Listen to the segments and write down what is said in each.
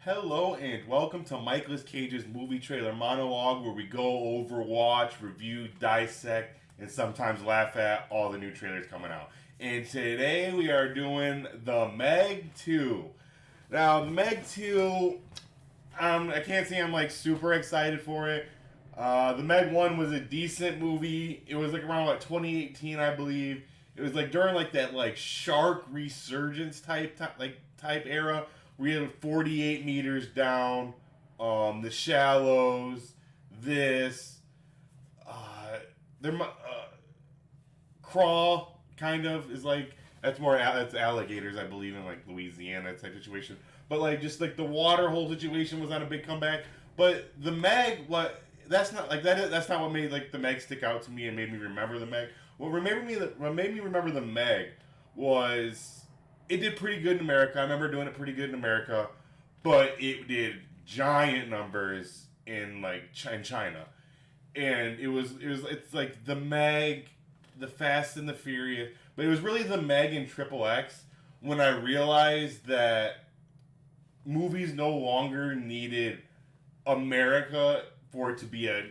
Hello and welcome to Michaelis Cage's movie trailer monologue, where we go over, watch, review, dissect, and sometimes laugh at all the new trailers coming out. And today we are doing The Meg 2. Now, The Meg 2, I can't say I'm like super excited for it. The Meg 1 was a decent movie. It was like around like 2018, I believe. It was like during like that like shark resurgence type era. We had 48 meters down, the shallows, this, there, crawl kind of is like that's alligators, I believe, in like Louisiana type situation. But like just like the water hole situation was not a big comeback. But the Meg, that's not like that. That's not what made like the Meg stick out to me and made me remember the Meg. What made me remember the Meg was it did pretty good in America. I remember doing it pretty good in America, but it did giant numbers in in China, and it's like the Meg, the Fast and the Furious, but it was really the Meg and Triple X when I realized that movies no longer needed America for it to be a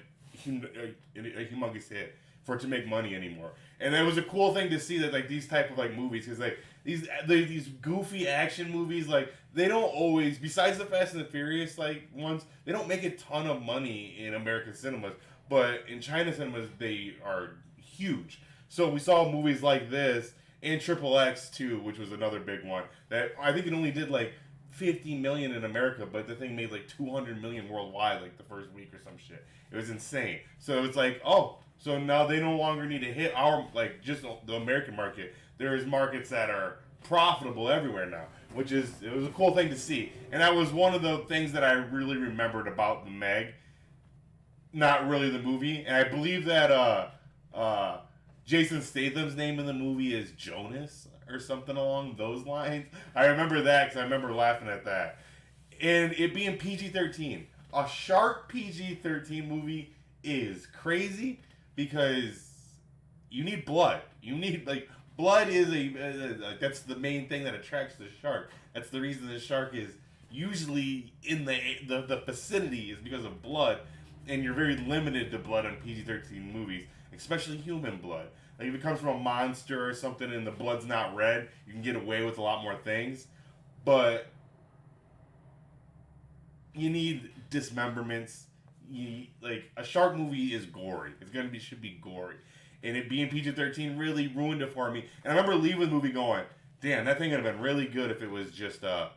humongous hit, for it to make money anymore. And it was a cool thing to see that like these type of like movies, because like these goofy action movies, like they don't always, besides the Fast and the Furious like ones, they don't make a ton of money in American cinemas, but in China cinemas they are huge. So we saw movies like this and Triple X too, which was another big one that I think it only did like 50 million in America, but the thing made like 200 million worldwide like the first week or some shit. It was insane. So it's like, oh, so now they no longer need to hit our like just the American market. There's markets that are profitable everywhere now, it was a cool thing to see. And that was one of the things that I really remembered about the Meg, not really the movie. And I believe that Jason Statham's name in the movie is Jonas or something along those lines. I remember that because I remember laughing at that. And it being PG-13, a shark PG-13 movie is crazy because you need blood. You need like blood is that's the main thing that attracts the shark. That's the reason the shark is usually in the vicinity is because of blood, and you're very limited to blood on PG-13 movies, especially human blood. Like if it comes from a monster or something and the blood's not red, you can get away with a lot more things. But you need dismemberments. Like a shark movie is gory. Should be gory, and it being PG-13 really ruined it for me. And I remember leaving the movie going, "Damn, that thing would have been really good if it was just R."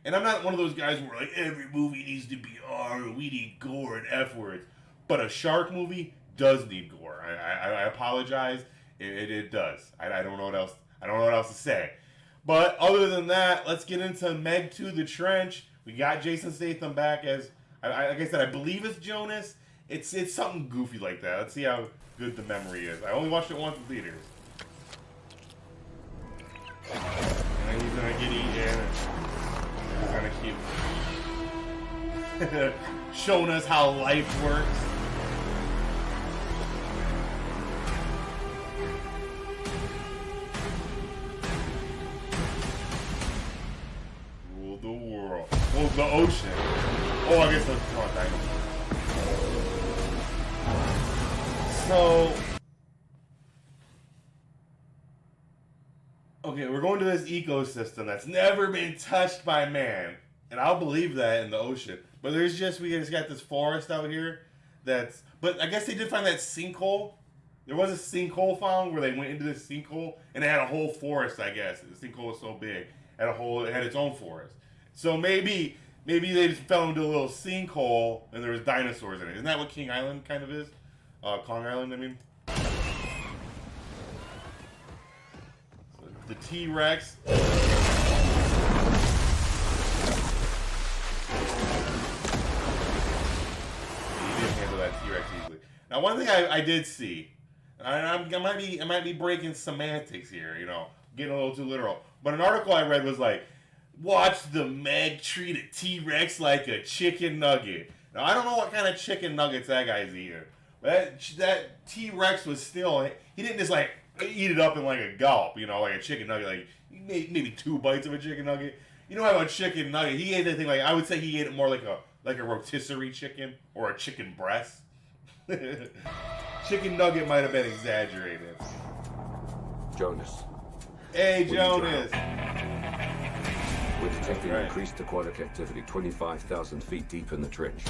And I'm not one of those guys where like every movie needs to be R. We need gore and F words, but a shark movie does need gore. I apologize. It does. I don't know what else. I don't know what else to say. But other than that, let's get into Meg 2: The Trench. We got Jason Statham back as, like I said, I believe it's Jonas. It's something goofy like that. Let's see how good the memory is. I only watched it once in theaters. And he's gonna get eaten. He's gonna keep showing us how life works. Rule the world. Oh, the ocean. Oh, I guess that's wrong dinosaur. So, okay, we're going to this ecosystem that's never been touched by man, and I'll believe that in the ocean. But we just got this forest out here but I guess they did find that sinkhole. There was a sinkhole found where they went into this sinkhole, and it had a whole forest, I guess. The sinkhole was so big, it had its own forest. So maybe they just fell into a little sinkhole, and there was dinosaurs in it. Isn't that what King Island kind of is? Kong Island, I mean. So the T-Rex. He didn't handle that T-Rex easily. Now, one thing I did see, I might be breaking semantics here, getting a little too literal. But an article I read was like, watch the Meg treat a T-Rex like a chicken nugget. Now, I don't know what kind of chicken nuggets that guy's eating. That T-Rex was still, he didn't just like eat it up in like a gulp, like a chicken nugget, like maybe 2 bites of a chicken nugget. you know how a chicken nugget. He ate the thing like I would say he ate it more like a rotisserie chicken or a chicken breast. Chicken nugget might have been exaggerated. Jonas. Hey, Jonas. We're detecting increased aquatic activity 25,000 feet deep in the trench.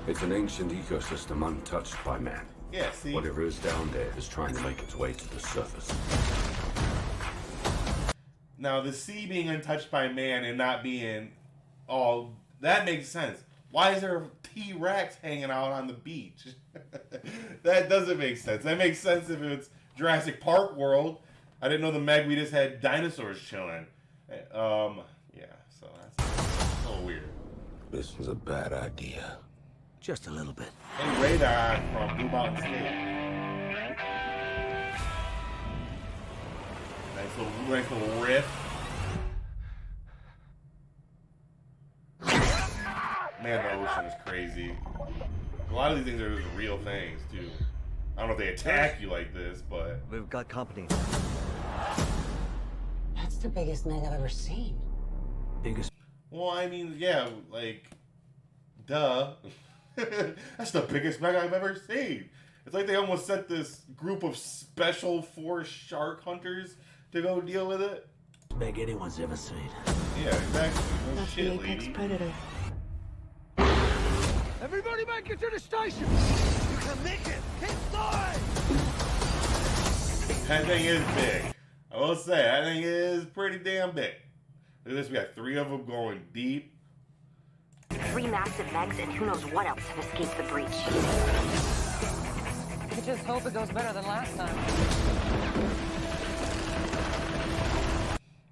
It's an ancient ecosystem untouched by man. Yeah, see? Whatever is down there is trying to make its way to the surface. Now, the sea being untouched by man and not being all... That makes sense. Why is there a T-Rex hanging out on the beach? That doesn't make sense. That makes sense if it's Jurassic Park world. I didn't know the Meg we just had dinosaurs chilling. Yeah, so that's a little weird. This was a bad idea. Just a little bit. And Radar from Blue Mountain State. Nice little riff. Man, the ocean is crazy. A lot of these things are just real things, too. I don't know if they attack you like this, but... We've got company. That's the biggest Meg I've ever seen. Biggest... Well, I mean, yeah, like... Duh. That's the biggest Meg I've ever seen. It's like they almost sent this group of special force shark hunters to go deal with it. Meg anyone's ever seen. Yeah, exactly. No That's shit, the apex lady. predator. Everybody make it to the station! You can make it! Keep going! That thing is big. I will say, that thing is pretty damn big. Look at this, we got 3 of them going deep. 3 massive Megs and who knows what else have escaped the breach. I just hope it goes better than last time.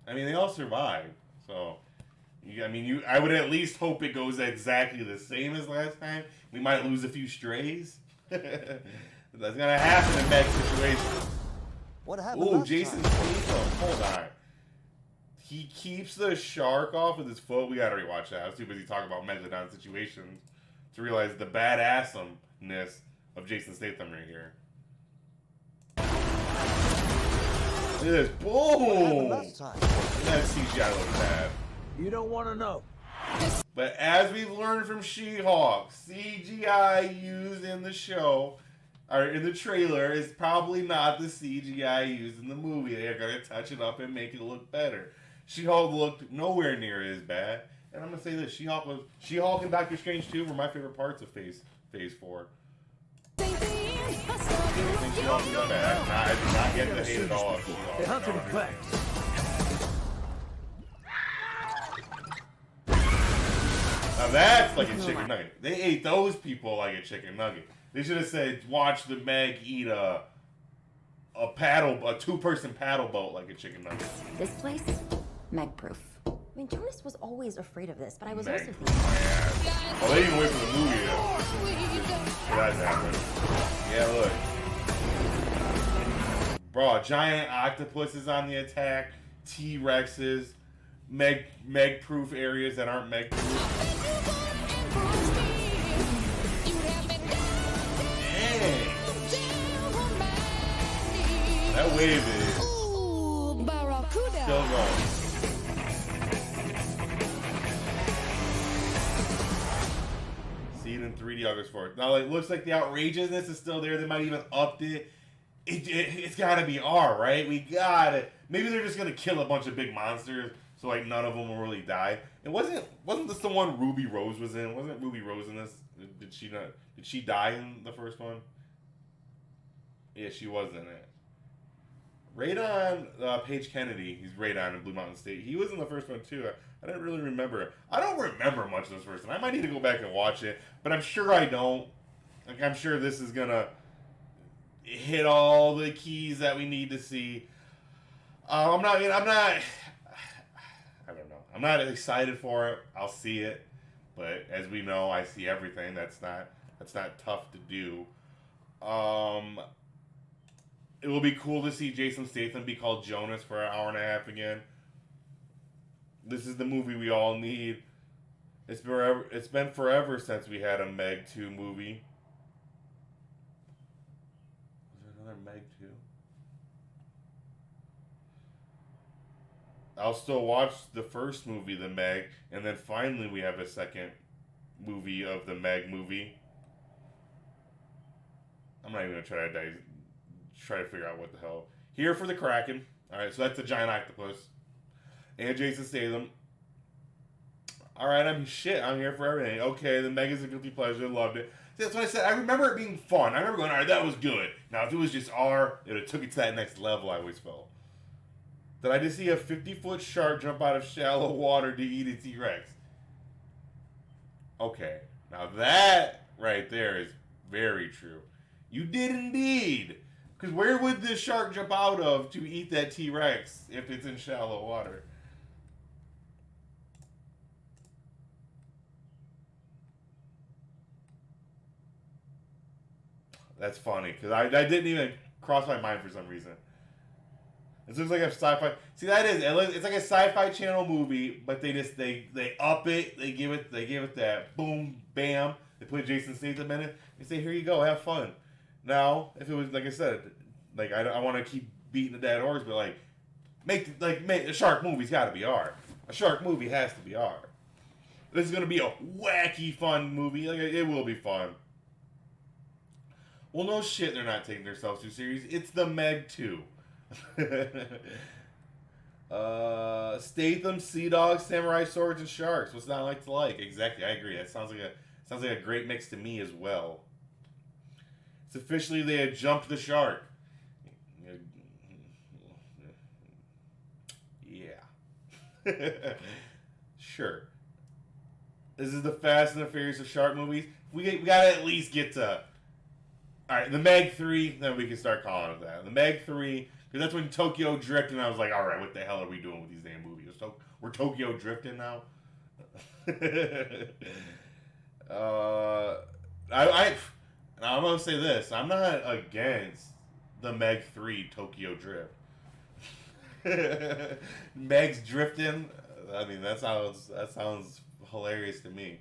I mean, they all survived, so... I would at least hope it goes exactly the same as last time. We might lose a few strays. That's gonna happen in that situation. What happened Ooh, last Jason time? Statham. Hold on. He keeps the shark off with his foot. We gotta rewatch that. I was too busy talking about Megalodon situations to realize the badassomeness of Jason Statham right here. Look at this. What happened Boom! last time? That CGI looks bad. You don't want to know. But as we've learned from She-Hulk, CGI used in the show, or in the trailer, is probably not the CGI used in the movie. They're going to touch it up and make it look better. She-Hulk looked nowhere near as bad. And I'm going to say this, She-Hulk and Doctor Strange 2 were my favorite parts of Phase 4. I think She-Hulk was bad. I did not get the hate at all of She-Hulk. They hunted it back. Now that's like a chicken nugget. They ate those people like a chicken nugget. They should have said, watch the Meg eat a 2-person paddle boat like a chicken nugget. This place, Meg-proof. I mean, Jonas was always afraid of this, but I was Meg. also thinking... Oh, they even wait for the movie for that to happen. Yeah, look. Bro, giant octopuses on the attack, T-Rexes, Meg-proof areas that aren't Meg-proof. Dang. That wave is still going. See it in 3D August 4th. Now, it looks like the outrageousness is still there. They might even upped it. It's got to be R, right? We got it. Maybe they're just gonna kill a bunch of big monsters, so like none of them will really die. And wasn't this the one Ruby Rose was in? Wasn't Ruby Rose in this? Did she not? Did she die in the first one? Yeah, she was in it. Radon, Paige Kennedy, he's Radon in Blue Mountain State. He was in the first one too. I didn't really remember. I don't remember much of this first one. I might need to go back and watch it, but I'm sure I don't. Like, I'm sure this is gonna hit all the keys that we need to see. I don't know. I'm not excited for it. I'll see it, but as we know, I see everything. That's not tough to do. It will be cool to see Jason Statham be called Jonas for an hour and a half again. This is the movie we all need. It's been forever since we had a Meg 2 movie. Was there another Meg 2? I'll still watch the first movie, The Meg, and then finally we have a second movie of the Meg movie. I'm not even gonna try to figure out what the hell. Here for the Kraken. All right, so that's the giant octopus, and Jason Statham. All right, I'm here for everything. Okay, the Meg is a guilty pleasure. Loved it. See, that's what I said. I remember it being fun. I remember going, all right, that was good. Now, if it was just R, it would have took it to that next level. I always felt. Did I just see a 50-foot shark jump out of shallow water to eat a T-Rex? Okay, now that right there is very true. You did indeed. Because where would this shark jump out of to eat that T-Rex if it's in shallow water? That's funny, because I didn't even cross my mind for some reason. It looks like a sci-fi. See, that is it's like a sci-fi channel movie, but they up it. They give it that boom, bam. They put Jason Statham in it. They say, here you go, have fun. Now, if it was like I said, like I want to keep beating the dead horse, but make a shark movie's got to be R. A shark movie has to be R. This is gonna be a wacky, fun movie. Like it will be fun. Well, no shit, they're not taking themselves too serious. It's the Meg 2. Statham, Sea Dogs, Samurai Swords, and Sharks. What's not like to like? Exactly, I agree. That sounds like a great mix to me as well. It's officially they had jumped the shark. Yeah. Sure. This is the Fast and the Furious of shark movies. We gotta at least get to... Alright, the Meg 3, then we can start calling it that. The Meg 3, because that's when Tokyo Drift, and I was like, alright, what the hell are we doing with these damn movies? We're Tokyo Drifting now? I'm going to say this. I'm not against the Meg 3 Tokyo Drift. Meg's drifting. I mean, that sounds hilarious to me.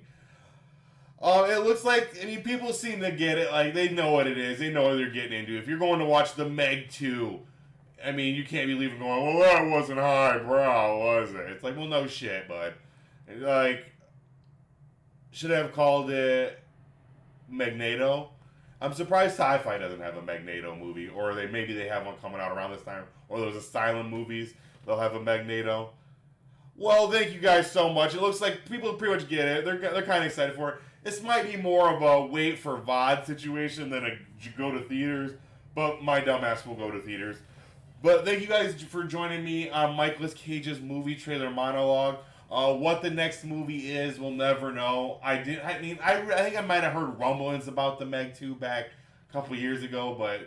It looks like, people seem to get it. Like, they know what it is. They know what they're getting into. If you're going to watch the Meg 2, you can't be leaving going, well, that wasn't highbrow, was it? It's like, well, no shit, bud. Like, should I have called it Magneto? I'm surprised Sci-Fi doesn't have a Magneto movie, or maybe they have one coming out around this time, or those Asylum movies, they'll have a Magneto. Well, thank you guys so much. It looks like people pretty much get it. They're kind of excited for it. This might be more of a wait for VOD situation than a go to theaters, but my dumbass will go to theaters. But thank you guys for joining me on Michaelis Cage's movie trailer monologue. What the next movie is, we'll never know. I think I might have heard rumblings about the Meg 2 back a couple years ago, but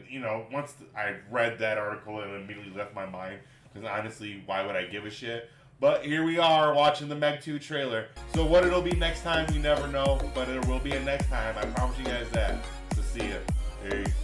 once I read that article, it immediately left my mind. Because honestly, why would I give a shit? But here we are watching the Meg 2 trailer. So what it'll be next time, we never know. But it will be a next time. I promise you guys that. So see ya. Peace.